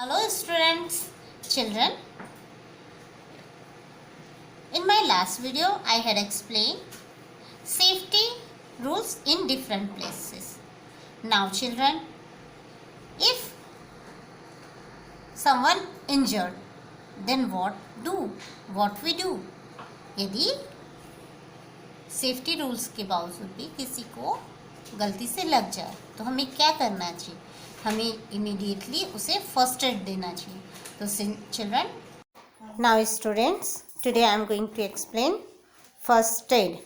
Hello students, children. In my last video I had explained safety rules in different places. Now children, if someone injured, then what we do? यदि safety rules के बावजूद भी किसी को गलती से लग जाए तो हमें क्या करना चाहिए? हमें इमीडिएटली उसे फर्स्ट एड देना चाहिए. तो children, now students, today I am going to explain first aid.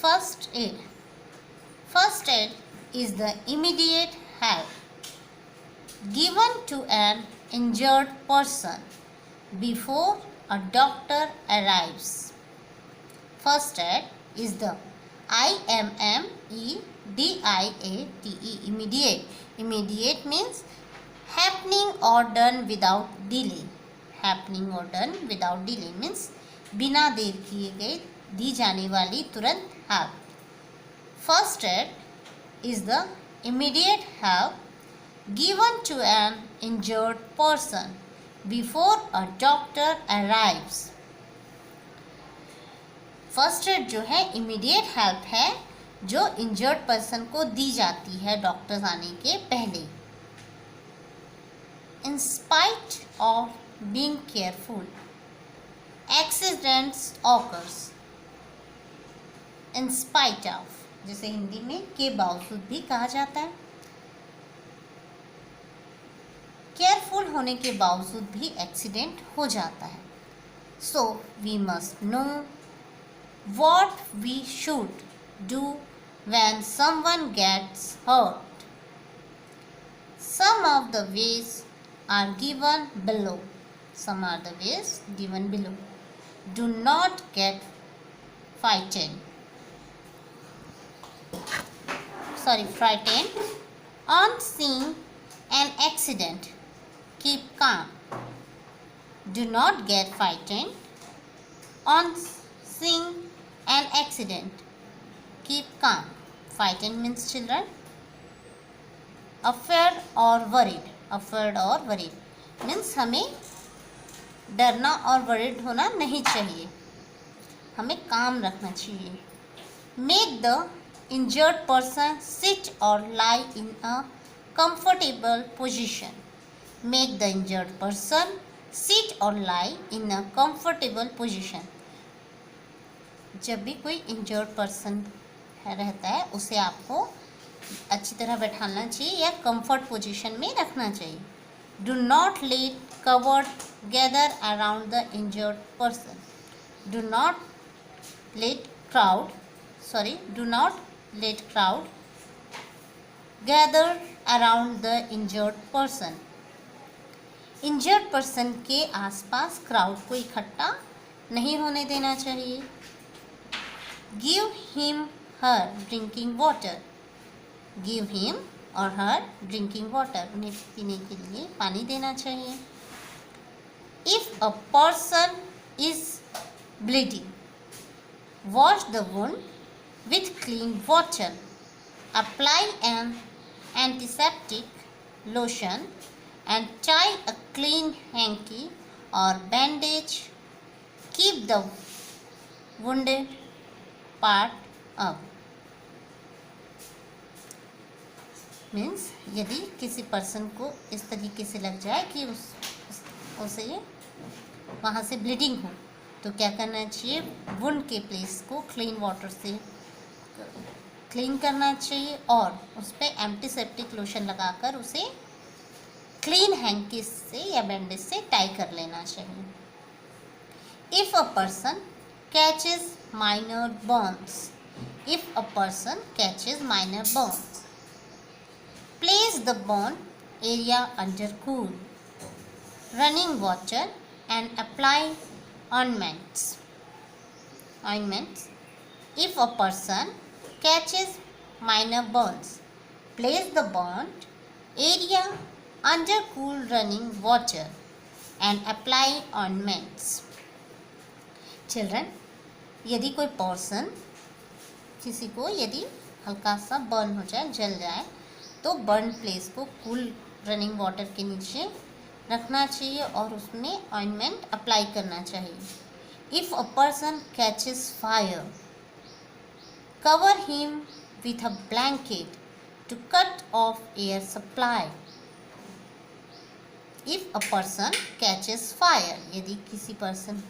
First aid. First aid is the immediate help given to an injured person before a doctor arrives. First aid is the IMMEDIATE, immediate. Immediate means happening or done without delay. Happening or done without delay means बिना देर किए गए दी जाने वाली तुरंत help. First aid is the immediate help given to an injured person before a doctor arrives. First aid जो है immediate help है जो इंजर्ड पर्सन को दी जाती है डॉक्टर्स आने के पहले. In spite of being careful accidents occurs. In spite of, जिसे हिंदी में के बावजूद भी कहा जाता है. केयरफुल होने के बावजूद भी एक्सीडेंट हो जाता है. So we must know what we should do when someone gets hurt. Some of the ways are given below. Some are the ways given below. Do not get frightened. Frightened. On seeing an accident, keep calm. Do not get frightened. On seeing an accident, keep calm. Frightened means children afraid or worried. Afraid or worried means हमें डरना और worried होना नहीं चाहिए, हमें काम रखना चाहिए. Make the injured person sit or lie in a comfortable position. Make the injured person sit or lie in a comfortable position. जब भी कोई इंजर्ड पर्सन रहता है उसे आपको अच्छी तरह बैठाना चाहिए या कंफर्ट पोजीशन में रखना चाहिए. Do not let covered gather around the injured person. Do not let crowd gather around the injured person. Injured person के आसपास क्राउड को इकट्ठा नहीं होने देना चाहिए. Give him her drinking water. Give him or her drinking water. उन्हें पीने के लिए पानी देना चाहिए. If a person is bleeding, wash the wound with clean water. Apply an antiseptic lotion and tie a clean hanky or bandage. Keep the wounded part up. Means यदि किसी person को इस तरीके से लग जाए कि उसे वहाँ से ब्लीडिंग हो तो क्या करना चाहिए? वुंड के प्लेस को क्लीन वाटर से क्लीन करना चाहिए और उस पर एंटीसेप्टिक लोशन लगाकर उसे क्लीन हैंकी से या बैंडेज से टाई कर लेना चाहिए. If a person catches minor burns. If a person catches minor burns, place the burn area under cool running water and apply ointments. If a person catches minor burns, place the burnt area under cool running water and apply ointments. Children, यदि कोई person किसी को यदि हल्का सा burn हो जाए, जल जाए, तो बर्न प्लेस को कूल रनिंग वाटर के नीचे रखना चाहिए और उसमें ऑइंटमेंट अप्लाई करना चाहिए. If a person catches fire, cover him with a blanket to cut off air supply. If a person catches fire, यदि किसी पर्सन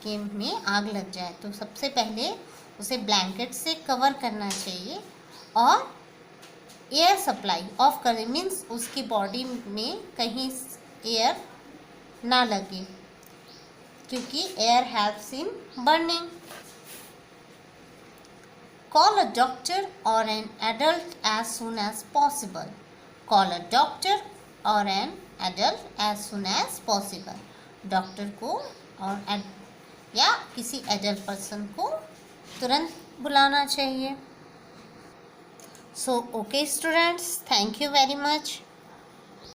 के में आग लग जाए तो सबसे पहले उसे ब्लैंकेट से कवर करना चाहिए और एयर सप्लाई ऑफ कर, मीन्स उसकी बॉडी में कहीं एयर ना लगे, क्योंकि air helps in burning. Call a doctor or an adult as soon as possible. Call a doctor or an adult as soon as possible. Doctor को और या किसी एडल्ट पर्सन को तुरंत बुलाना चाहिए. So okay students, thank you very much.